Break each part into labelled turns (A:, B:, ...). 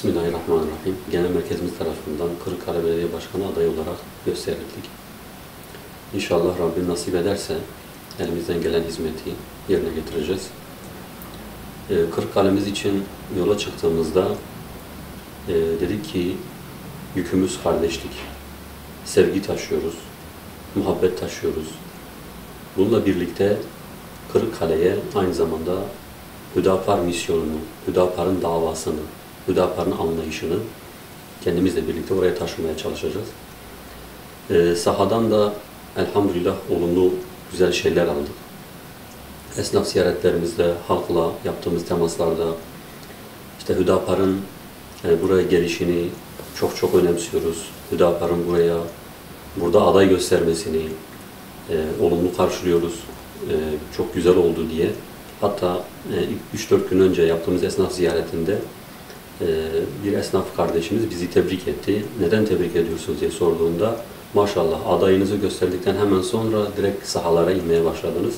A: Bismillahirrahmanirrahim. Genel merkezimiz tarafından Kırıkkale Belediye Başkanı adayı olarak gösterildik. İnşallah Rabbim nasip ederse elimizden gelen hizmeti yerine getireceğiz. Kırıkkale'miz için yola çıktığımızda dedik ki yükümüz kardeşlik. Sevgi taşıyoruz, muhabbet taşıyoruz. Bununla birlikte Kırıkkale'ye aynı zamanda Hüdapar misyonunu, Hüdapar'ın davasını, Hüdapar'ın anlayışını kendimizle birlikte oraya taşımaya çalışacağız. Sahadan da elhamdülillah olumlu, güzel şeyler aldık. Esnaf ziyaretlerimizde, halkla yaptığımız temaslarda işte Hüdapar'ın buraya gelişini çok önemsiyoruz. Hüdapar'ın burada aday göstermesini olumlu karşılıyoruz. Çok güzel oldu diye. Hatta 3-4 gün önce yaptığımız esnaf ziyaretinde bir esnaf kardeşimiz bizi tebrik etti. Neden tebrik ediyorsunuz diye sorduğunda, maşallah adayınızı gösterdikten hemen sonra direkt sahalara inmeye başladınız.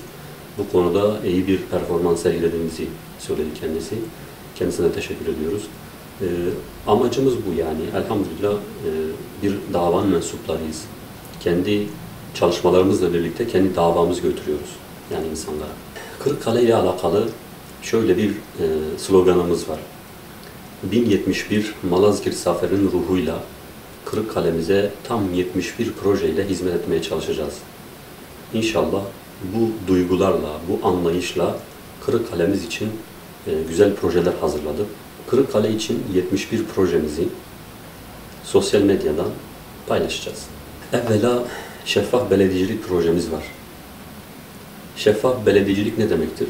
A: Bu konuda iyi bir performans sergilediğimizi söyledi kendisi. Kendisine teşekkür ediyoruz. Amacımız bu yani. Elhamdülillah bir davanın mensuplarıyız. Kendi çalışmalarımızla birlikte kendi davamızı götürüyoruz yani insanlara. Kırıkkale ile alakalı şöyle bir sloganımız var. 1071 Malazgirt Zaferi'nin ruhuyla Kırıkkale'mize tam 71 projeyle hizmet etmeye çalışacağız. İnşallah bu duygularla, bu anlayışla Kırıkkale'miz için güzel projeler hazırladık. Kırıkkale için 71 projemizi sosyal medyadan paylaşacağız. Evvela şeffaf belediyecilik projemiz var. Şeffaf belediyecilik ne demektir?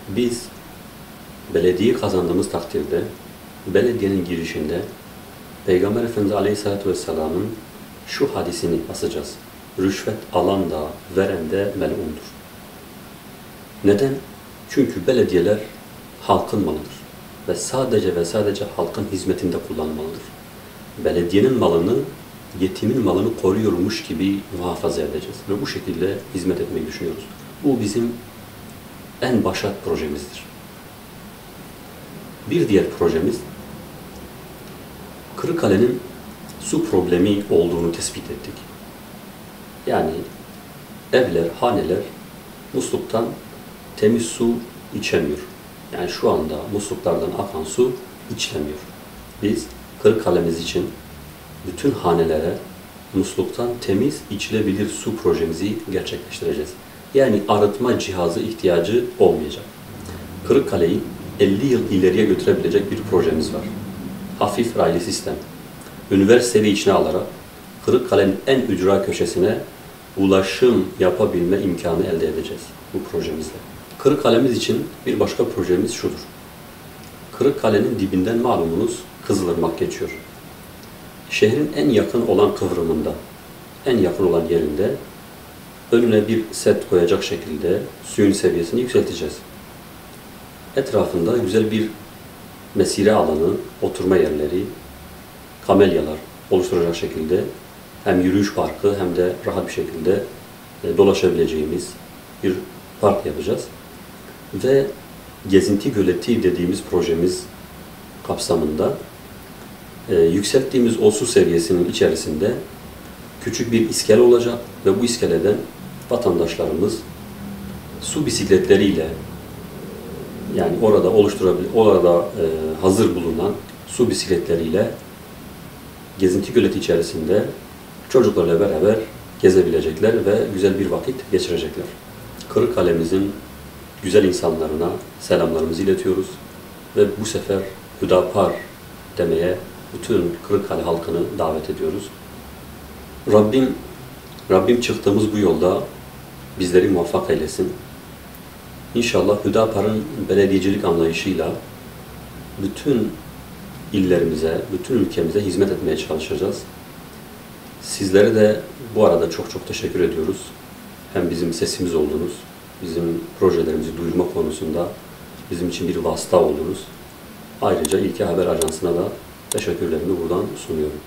A: Biz belediyeyi kazandığımız takdirde belediyenin girişinde Peygamber Efendimiz Aleyhisselatü Vesselam'ın şu hadisini asacağız. Rüşvet alan da veren de mel'undur. Neden? Çünkü belediyeler halkın malıdır. Ve sadece halkın hizmetinde kullanılmalıdır. Belediyenin malını, yetimin malını koruyormuş gibi muhafaza edeceğiz. Ve bu şekilde hizmet etmeyi düşünüyoruz. Bu bizim en başat projemizdir. Bir diğer projemiz, Kırıkkale'nin su problemi olduğunu tespit ettik. Yani evler, haneler musluktan temiz su içemiyor. Yani şu anda musluklardan akan su içilemiyor. Biz Kırıkkale'miz için bütün hanelere musluktan temiz, içilebilir su projemizi gerçekleştireceğiz. Yani arıtma cihazı ihtiyacı olmayacak. Kırıkkale'yi 50 yıl ileriye götürebilecek bir projemiz var. Hafif raylı sistem. Üniversiteyi içine alarak Kırıkkale'nin en ücra köşesine ulaşım yapabilme imkanı elde edeceğiz bu projemizle. Kırıkkale'miz için bir başka projemiz şudur. Kırıkkale'nin dibinden malumunuz Kızılırmak geçiyor. Şehrin en yakın olan kıvrımında, en yakın olan yerinde önüne bir set koyacak şekilde suyun seviyesini yükselteceğiz. Etrafında güzel bir mesire alanı, oturma yerleri, kamelyalar oluşturacak şekilde hem yürüyüş parkı hem de rahat bir şekilde dolaşabileceğimiz bir park yapacağız. Ve Gezinti Göleti dediğimiz projemiz kapsamında yükselttiğimiz o su seviyesinin içerisinde küçük bir iskele olacak ve bu iskeleden vatandaşlarımız su bisikletleriyle yani orada hazır bulunan su bisikletleriyle Gezinti Göleti içerisinde çocuklarla beraber gezebilecekler ve güzel bir vakit geçirecekler. Kırıkkale'mizin güzel insanlarına selamlarımızı iletiyoruz ve bu sefer Hüdapar demeye bütün Kırıkkale halkını davet ediyoruz. Rabbim çıktığımız bu yolda bizleri muvaffak eylesin. İnşallah Hüdapar'ın belediyecilik anlayışıyla bütün illerimize, bütün ülkemize hizmet etmeye çalışacağız. Sizlere de bu arada çok teşekkür ediyoruz. Hem bizim sesimiz oldunuz, bizim projelerimizi duyurma konusunda bizim için bir vasıta oldunuz. Ayrıca İlke Haber Ajansı'na da teşekkürlerimi buradan sunuyorum.